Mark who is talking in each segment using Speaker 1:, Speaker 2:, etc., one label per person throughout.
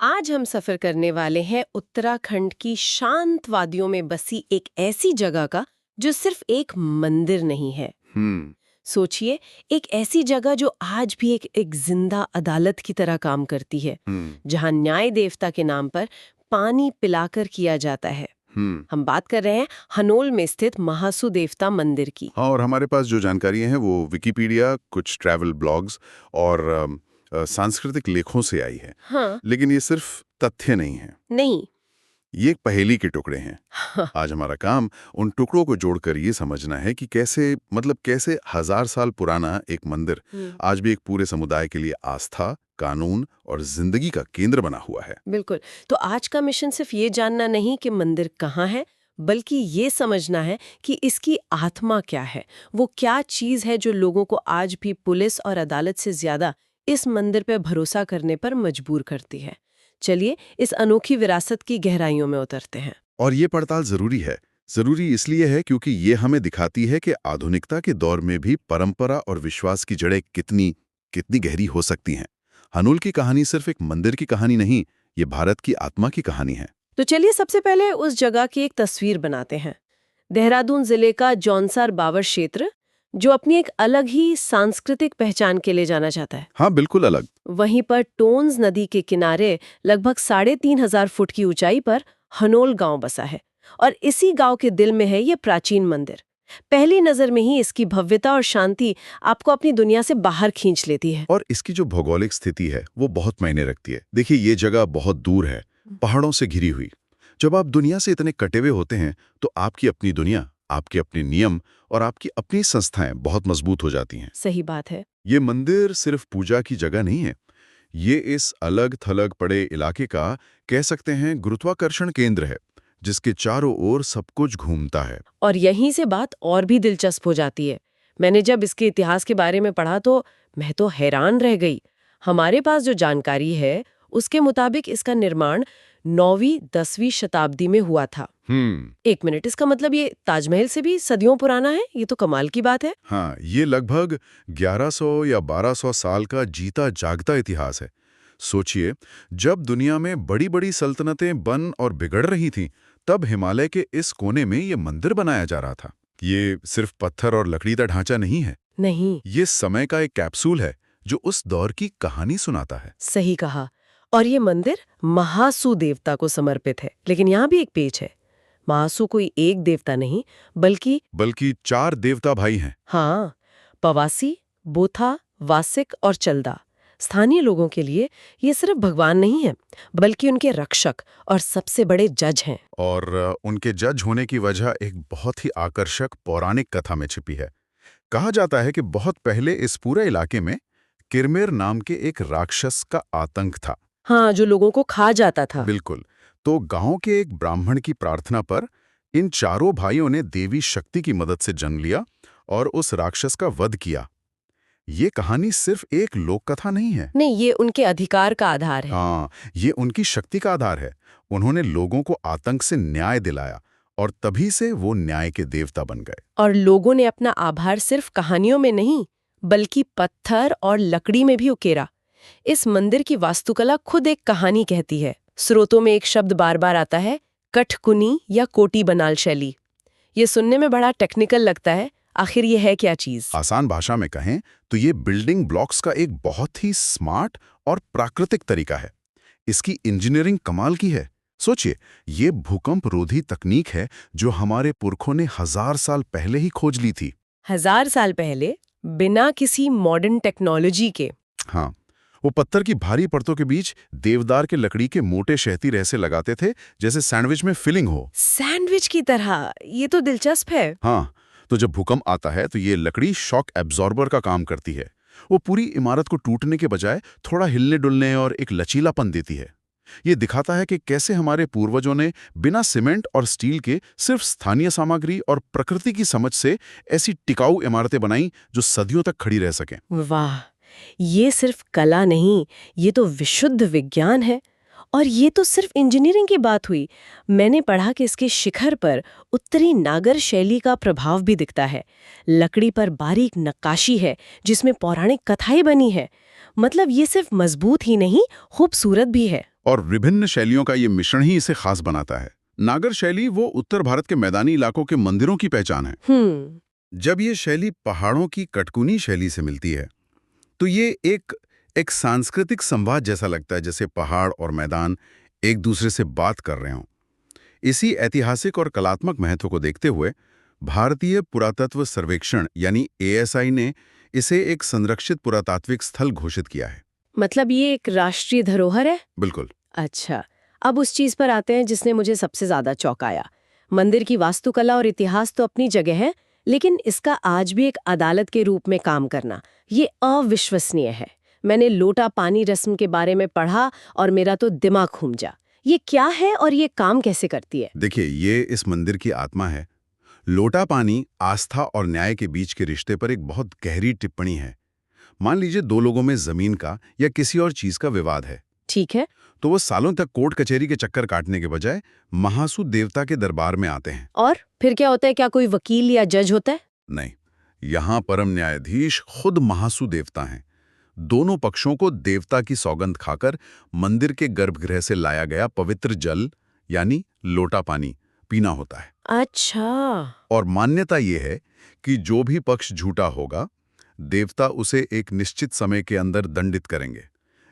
Speaker 1: आज हम सफर करने वाले हैं उत्तराखंड की शांत वादियों में बसी एक ऐसी जगह का जो सिर्फ एक मंदिर नहीं है।
Speaker 2: हम्म।
Speaker 1: सोचिए, एक ऐसी जगह जो आज भी एक जिंदा अदालत की तरह काम करती है,
Speaker 2: हम्म।
Speaker 1: जहां न्याय देवता के नाम पर पानी पिलाकर किया जाता है।
Speaker 2: हम्म।
Speaker 1: हम बात कर रहे हैं हनोल में स्थित महासू देवता मंदिर की।
Speaker 2: हाँ, और हमारे पास जो जानकारियां हैं वो विकिपीडिया, कुछ ट्रैवल ब्लॉग्स और सांस्कृतिक लेखों से आई है।
Speaker 1: हाँ।
Speaker 2: लेकिन ये सिर्फ तथ्य नहीं है,
Speaker 1: नहीं।
Speaker 2: ये एक पहेली के टुकड़े हैं। आज हमारा काम उन टुकड़ों को जोड़कर ये समझना है कि कैसे 1000 साल पुराना एक मंदिर आज भी एक पूरे समुदाय के लिए आस्था, कानून और जिंदगी का केंद्र बना हुआ है।
Speaker 1: बिल्कुल। तो आज का मिशन सिर्फ ये जानना नहीं कि मंदिर कहाँ है, बल्कि ये समझना है कि इसकी आत्मा क्या है। वो क्या चीज है जो लोगों को आज भी पुलिस और अदालत से ज्यादा इस मंदिर पर भरोसा करने पर मजबूर करती है। चलिए इस अनोखी विरासत की गहराइयों में उतरते हैं।
Speaker 2: और ये पड़ताल जरूरी है। जरूरी इसलिए है क्योंकि ये हमें दिखाती है कि आधुनिकता के दौर में भी परंपरा और विश्वास की जड़ें कितनी कितनी गहरी हो सकती हैं। हनूल की कहानी सिर्फ एक मंदिर की कहानी नहीं, ये भारत की आत्मा की कहानी है।
Speaker 1: तो चलिए सबसे पहले उस जगह की एक तस्वीर बनाते हैं। देहरादून जिले का जौनसार बावर क्षेत्र, जो अपनी एक अलग ही सांस्कृतिक पहचान के लिए जाना जाता है।
Speaker 2: हाँ, बिल्कुल अलग।
Speaker 1: वहीं पर टोन्स नदी के किनारे लगभग 3500 फुट की ऊंचाई पर हनोल गांव बसा है, और इसी गांव के दिल में है ये प्राचीन मंदिर। पहली नजर में ही इसकी भव्यता और शांति आपको अपनी दुनिया से बाहर खींच लेती है।
Speaker 2: और इसकी जो भौगोलिक स्थिति है वो बहुत मायने रखती है। देखिए, ये जगह बहुत दूर है, पहाड़ों से घिरी हुई। जब आप दुनिया से इतने कटे हुए होते हैं तो आपकी अपनी दुनिया, आपके अपने नियम और आपकी अपनी संस्थाएं बहुत मजबूत हो जाती हैं।
Speaker 1: सही बात है।
Speaker 2: ये मंदिर सिर्फ पूजा की जगह नहीं है, ये इस अलग थलग पड़े इलाके का, कह सकते हैं, गुरुत्वाकर्षण केंद्र है, जिसके चारों ओर सब कुछ घूमता है।
Speaker 1: और यहीं से बात और भी दिलचस्प हो जाती है। मैंने जब इसके इतिहास के बारे में पढ़ा तो मैं तो हैरान रह गई। हमारे पास जो जानकारी है उसके मुताबिक इसका निर्माण 9वीं-10वीं शताब्दी में हुआ था। एक मिनट, इसका मतलब ये ताजमहल से भी सदियों पुराना है? ये तो कमाल की बात है।
Speaker 2: हाँ, ये लगभग 1100 या 1200 साल का जीता जागता इतिहास है। सोचिए, जब दुनिया में बड़ी बड़ी सल्तनतें बन और बिगड़ रही थीं, तब हिमालय के इस कोने में ये मंदिर बनाया जा रहा था। ये सिर्फ पत्थर और लकड़ी का ढांचा नहीं है,
Speaker 1: नहीं।
Speaker 2: ये समय का एक कैप्सूल है जो उस दौर की कहानी सुनाता है।
Speaker 1: सही कहा। और ये मंदिर महासू देवता को समर्पित है। लेकिन यहाँ भी एक पेच है। महासू कोई एक देवता नहीं,
Speaker 2: बल्कि 4 देवता भाई हैं।
Speaker 1: हाँ, पवासी, बोथा, वासिक और चल्दा। स्थानीय लोगों के लिए ये सिर्फ भगवान नहीं है, बल्कि उनके रक्षक और सबसे बड़े जज हैं।
Speaker 2: और उनके जज होने की वजह एक बहुत ही आकर्षक पौराणिक कथा में छिपी है। कहा जाता है कि बहुत पहले इस पूरे इलाके में किरमेर नाम के एक राक्षस का आतंक था।
Speaker 1: हाँ, जो लोगों को खा जाता था।
Speaker 2: बिल्कुल। तो गांव के एक ब्राह्मण की प्रार्थना पर इन चारों भाइयों ने देवी शक्ति की मदद से जन्म लिया और उस राक्षस का वध किया। ये कहानी सिर्फ एक लोक कथा नहीं है।
Speaker 1: नहीं, ये उनके अधिकार का आधार है।
Speaker 2: हाँ, ये उनकी शक्ति का आधार है। उन्होंने लोगों को आतंक से न्याय दिलाया और तभी से वो न्याय के देवता बन गए।
Speaker 1: और लोगों ने अपना आभार सिर्फ कहानियों में नहीं, बल्कि पत्थर और लकड़ी में भी उकेरा। इस मंदिर की वास्तुकला खुद एक कहानी कहती है। स्रोतों में एक शब्द बार बार आता है, कठकुनी या कोटी बनाल शैली। ये सुनने में बड़ा टेक्निकल लगता है। आखिर ये है क्या चीज?
Speaker 2: आसान भाषा में कहें तो ये बिल्डिंग ब्लॉक्स का एक बहुत ही स्मार्ट और प्राकृतिक तरीका है। इसकी इंजीनियरिंग कमाल की है। सोचिए, ये भूकंप रोधी तकनीक है जो हमारे पुरखों ने 1000 साल पहले ही खोज ली थी।
Speaker 1: 1000 साल पहले, बिना किसी मॉडर्न टेक्नोलॉजी के।
Speaker 2: हाँ, वो पत्थर की भारी परतों के बीच देवदार के लकड़ी के मोटे शहती रेसे लगाते थे, जैसे सैंडविच में फिलिंग हो।
Speaker 1: सैंडविच की तरह? ये तो दिलचस्प है।
Speaker 2: हाँ, तो जब भूकंप आता है तो ये लकड़ी शॉक एब्जॉर्बर का काम करती है। वो पूरी इमारत को टूटने के बजाय थोड़ा हिलने डुलने और एक लचीलापन देती है। ये दिखाता है कि कैसे हमारे पूर्वजों ने बिना सीमेंट और स्टील के सिर्फ स्थानीय सामग्री और प्रकृति की समझ से ऐसी टिकाऊ इमारतें बनाई जो सदियों तक खड़ी रह सकें।
Speaker 1: वाह, ये सिर्फ कला नहीं, ये तो विशुद्ध विज्ञान है। और ये तो सिर्फ इंजीनियरिंग की बात हुई। मैंने पढ़ा कि इसके शिखर पर उत्तरी नागर शैली का प्रभाव भी दिखता है। लकड़ी पर बारीक नक्काशी है जिसमें पौराणिक कथाएं बनी है। मतलब ये सिर्फ मजबूत ही नहीं, खूबसूरत भी है।
Speaker 2: और विभिन्न शैलियों का ये मिश्रण ही इसे खास बनाता है। नागर शैली वो उत्तर भारत के मैदानी इलाकों के मंदिरों की पहचान है। जब ये शैली पहाड़ों की कटकुनी शैली से मिलती है तो ये एक सांस्कृतिक संवाद जैसा लगता है, जैसे पहाड़ और मैदान एक दूसरे से बात कर रहे हों। इसी ऐतिहासिक और कलात्मक महत्व को देखते हुए भारतीय पुरातत्व सर्वेक्षण यानी ASI ने इसे एक संरक्षित पुरातात्विक स्थल घोषित किया है।
Speaker 1: मतलब ये एक राष्ट्रीय धरोहर है?
Speaker 2: बिल्कुल।
Speaker 1: अच्छा, अब उस चीज पर आते हैं जिसने मुझे सबसे ज्यादा चौंकाया। मंदिर की वास्तुकला और इतिहास तो अपनी जगह है, लेकिन इसका आज भी एक अदालत के रूप में काम करना, ये अविश्वसनीय है। मैंने लोटा पानी रस्म के बारे में पढ़ा और मेरा तो दिमाग घूम जा। ये क्या है और ये काम कैसे करती है?
Speaker 2: देखिए, ये इस मंदिर की आत्मा है। लोटा पानी आस्था और न्याय के बीच के रिश्ते पर एक बहुत गहरी टिप्पणी है। मान लीजिए दो लोगों में जमीन का या किसी और चीज का विवाद है,
Speaker 1: ठीक है।
Speaker 2: तो वो सालों तक कोर्ट कचहरी के चक्कर काटने के बजाय महासू देवता के दरबार में आते हैं।
Speaker 1: और फिर क्या होता है? क्या कोई वकील या जज होता है?
Speaker 2: नहीं, यहाँ परम न्यायाधीश खुद महासू देवता हैं। दोनों पक्षों को देवता की सौगंध खाकर मंदिर के गर्भगृह से लाया गया पवित्र जल यानी लोटा पानी पीना होता है।
Speaker 1: अच्छा।
Speaker 2: और मान्यता ये है कि जो भी पक्ष झूठा होगा, देवता उसे एक निश्चित समय के अंदर दंडित करेंगे।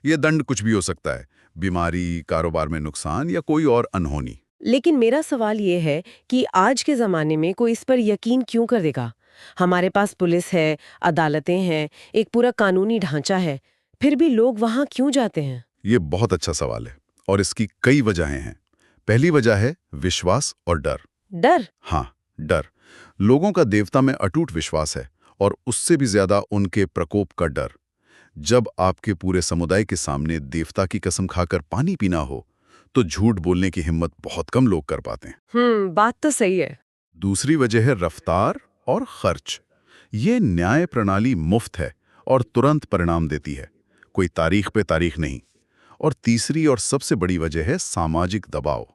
Speaker 2: ये दंड कुछ भी हो सकता है, बीमारी, कारोबार में नुकसान या कोई और अनहोनी।
Speaker 1: लेकिन मेरा सवाल ये है कि आज के ज़माने में कोई इस पर यकीन क्यों कर देगा? हमारे पास पुलिस है, अदालतें हैं, एक पूरा कानूनी ढांचा है, फिर भी लोग वहाँ क्यों जाते हैं?
Speaker 2: ये बहुत अच्छा सवाल है और इसकी कई वजहें हैं। पहली वजह है विश्वास और डर।
Speaker 1: डर?
Speaker 2: हाँ, डर। लोगों का देवता में अटूट विश्वास है और उससे भी ज्यादा उनके प्रकोप का डर। जब आपके पूरे समुदाय के सामने देवता की कसम खाकर पानी पीना हो, तो झूठ बोलने की हिम्मत बहुत कम लोग कर पाते हैं।
Speaker 1: बात तो सही है।
Speaker 2: दूसरी वजह है रफ्तार और खर्च। ये न्याय प्रणाली मुफ्त है और तुरंत परिणाम देती है, कोई तारीख पे तारीख नहीं। और तीसरी और सबसे बड़ी वजह है सामाजिक दबाव।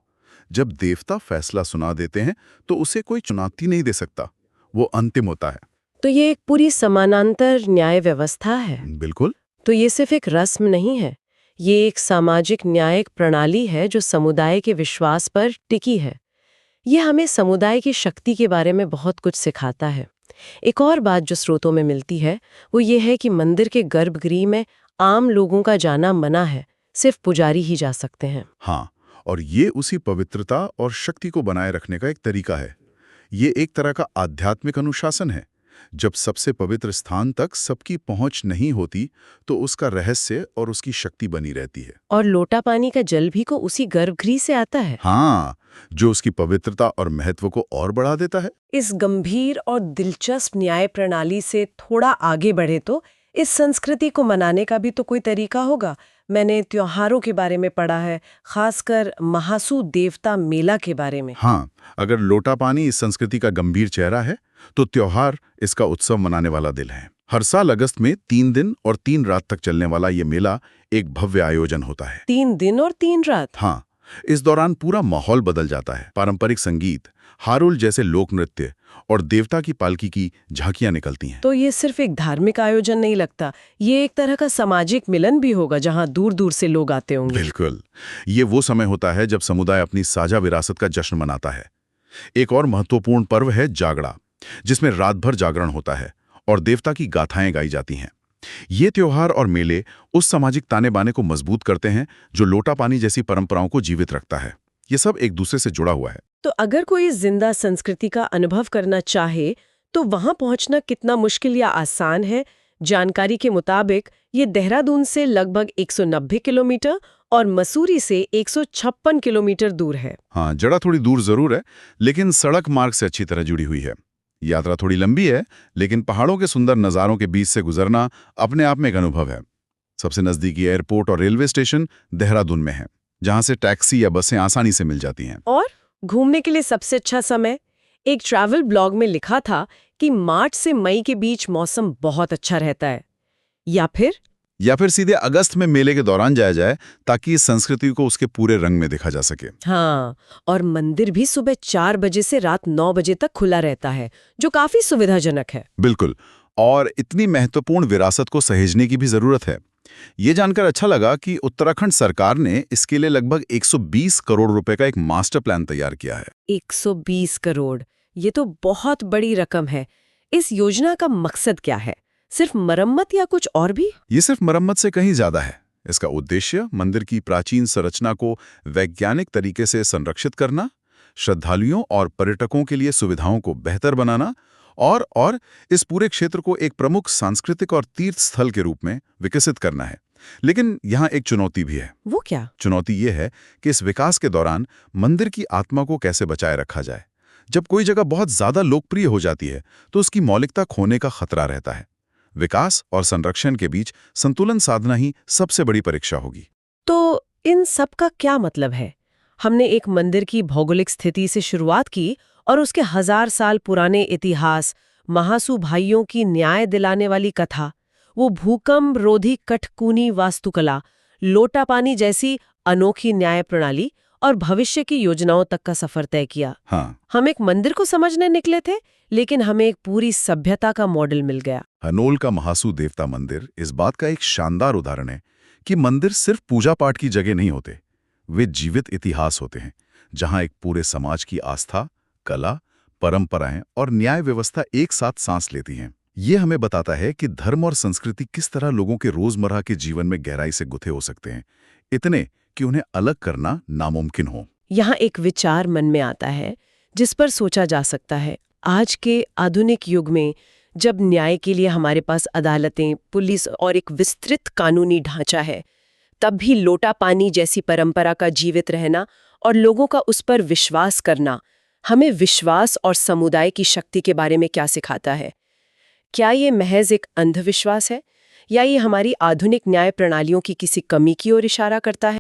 Speaker 2: जब देवता फैसला सुना देते हैं तो उसे कोई चुनौती नहीं दे सकता, वो अंतिम होता है।
Speaker 1: तो ये एक पूरी समानांतर न्याय व्यवस्था है।
Speaker 2: बिल्कुल।
Speaker 1: तो ये सिर्फ एक रस्म नहीं है, ये एक सामाजिक न्यायिक प्रणाली है जो समुदाय के विश्वास पर टिकी है। ये हमें समुदाय की शक्ति के बारे में बहुत कुछ सिखाता है। एक और बात जो स्रोतों में मिलती है वो ये है कि मंदिर के गर्भगृह में आम लोगों का जाना मना है, सिर्फ पुजारी ही जा सकते हैं।
Speaker 2: हाँ, और ये उसी पवित्रता और शक्ति को बनाए रखने का एक तरीका है। ये एक तरह का आध्यात्मिक अनुशासन है। जब सबसे पवित्र स्थान तक सबकी पहुंच नहीं होती, तो उसका रहस्य और उसकी शक्ति बनी रहती है।
Speaker 1: और लोटा पानी का जल भी को उसी गर्भगृह से आता है।
Speaker 2: हाँ, जो उसकी पवित्रता और महत्व को और बढ़ा देता है।
Speaker 1: इस गंभीर और दिलचस्प न्याय प्रणाली से थोड़ा आगे बढ़े तो इस संस्कृति को मनाने का भी तो कोई तरीका होगा। मैंने त्योहारों के बारे में पढ़ा है, खासकर महासू देवता मेला के बारे में।
Speaker 2: हाँ, अगर लोटा पानी इस संस्कृति का गंभीर चेहरा है, तो त्योहार इसका उत्सव मनाने वाला दिल है। हर साल अगस्त में 3 दिन और 3 रात तक चलने वाला ये मेला एक भव्य आयोजन होता है।
Speaker 1: 3 दिन और 3 रात?
Speaker 2: हाँ, इस दौरान पूरा माहौल बदल जाता है। पारंपरिक संगीत, हारुल जैसे लोक नृत्य और देवता की पालकी की झांकियां निकलती हैं।
Speaker 1: तो ये सिर्फ एक धार्मिक आयोजन नहीं लगता, ये एक तरह का सामाजिक मिलन भी होगा जहां दूर दूर से लोग आते होंगे।
Speaker 2: बिल्कुल। ये वो समय होता है जब समुदाय अपनी साझा विरासत का जश्न मनाता है। एक और महत्वपूर्ण पर्व है जागड़ा, जिसमें रात भर जागरण होता है और देवता की गाथाएं गाई जाती हैं। ये त्योहार और मेले उस सामाजिक ताने बाने को मजबूत करते हैं जो लोटा पानी जैसी परंपराओं को जीवित रखता है। ये सब एक दूसरे से जुड़ा हुआ है।
Speaker 1: तो अगर कोई जिंदा संस्कृति का अनुभव करना चाहे तो वहां पहुंचना कितना मुश्किल या आसान है? जानकारी के मुताबिक ये देहरादून से लगभग 190 किलोमीटर और मसूरी से 156 किलोमीटर दूर है।
Speaker 2: हाँ, जरा थोड़ी दूर जरूर है, लेकिन सड़क मार्ग से अच्छी तरह जुड़ी हुई है। यात्रा थोड़ी लंबी है, लेकिन पहाड़ों के सुंदर नज़ारों के बीच से गुजरना अपने आप में एक अनुभव है। सबसे नज़दीकी एयरपोर्ट और रेलवे स्टेशन देहरादून में है, जहां से टैक्सी या बसें आसानी से मिल जाती हैं।
Speaker 1: और घूमने के लिए सबसे अच्छा समय? एक ट्रैवल ब्लॉग में लिखा था कि मार्च से मई के बीच मौसम बहुत अच्छा रहता है, या फिर
Speaker 2: सीधे अगस्त में मेले के दौरान जाया जाए, ताकि इस संस्कृति को उसके पूरे रंग में देखा जा सके।
Speaker 1: हाँ, और मंदिर भी सुबह 4 बजे से रात 9 बजे तक खुला रहता है, जो काफी सुविधाजनक है।
Speaker 2: बिल्कुल। और इतनी महत्वपूर्ण विरासत को सहेजने की भी जरूरत है। ये जानकर अच्छा लगा कि उत्तराखंड सरकार ने इसके लिए लगभग 120 करोड़ रुपए का एक मास्टर प्लान तैयार किया है।
Speaker 1: 120 करोड़, ये तो बहुत बड़ी रकम है। इस योजना का मकसद क्या है? सिर्फ मरम्मत या कुछ और भी?
Speaker 2: ये सिर्फ मरम्मत से कहीं ज्यादा है। इसका उद्देश्य मंदिर की प्राचीन संरचना को वैज्ञानिक तरीके से संरक्षित करना, श्रद्धालुओं और पर्यटकों के लिए सुविधाओं को बेहतर बनाना और इस पूरे क्षेत्र को एक प्रमुख सांस्कृतिक और तीर्थ स्थल के रूप में विकसित करना है। लेकिन यहाँ एक चुनौती भी है।
Speaker 1: वो क्या?
Speaker 2: चुनौती ये है कि इस विकास के दौरान मंदिर की आत्मा को कैसे बचाए रखा जाए। जब कोई जगह बहुत ज्यादा लोकप्रिय हो जाती है तो उसकी मौलिकता खोने का खतरा रहता है। विकास और संरक्षण के बीच संतुलन साधना ही सबसे बड़ी परीक्षा होगी।
Speaker 1: तो इन सब का क्या मतलब है? हमने एक मंदिर की भौगोलिक स्थिति से शुरुआत की और उसके 1000 साल पुराने इतिहास, महासू भाइयों की न्याय दिलाने वाली कथा, वो भूकंप रोधी कठकूनी वास्तुकला, लोटा पानी जैसी अनोखी न्याय प्रणाली और भविष्य की योजनाओं तक का सफर तय किया।
Speaker 2: हाँ,
Speaker 1: हम एक मंदिर को समझने निकले थे, लेकिन हमें एक पूरी सभ्यता का मॉडल मिल गया।
Speaker 2: हनोल का महासू देवता मंदिर इस बात का एक शानदार उदाहरण है कि मंदिर सिर्फ पूजा पाठ की जगह नहीं होते, वे जीवित इतिहास होते हैं, जहां एक पूरे समाज की आस्था, कला, परंपराएं और न्याय व्यवस्था एक साथ सांस लेती हैं। ये हमें बताता है कि धर्म और संस्कृति किस तरह लोगों के रोजमर्रा के जीवन में गहराई से गुथे हो सकते हैं, इतने कि उन्हें अलग करना नामुमकिन हो।
Speaker 1: यहाँ एक विचार मन में आता है जिस पर सोचा जा सकता है। आज के आधुनिक युग में जब न्याय के लिए हमारे पास अदालतें, पुलिस और एक विस्तृत कानूनी ढांचा है, तब भी लोटा पानी जैसी परंपरा का जीवित रहना और लोगों का उस पर विश्वास करना हमें विश्वास और समुदाय की शक्ति के बारे में क्या सिखाता है? क्या ये महज एक अंधविश्वास है या ये हमारी आधुनिक न्याय प्रणालियों की किसी कमी की ओर इशारा करता है?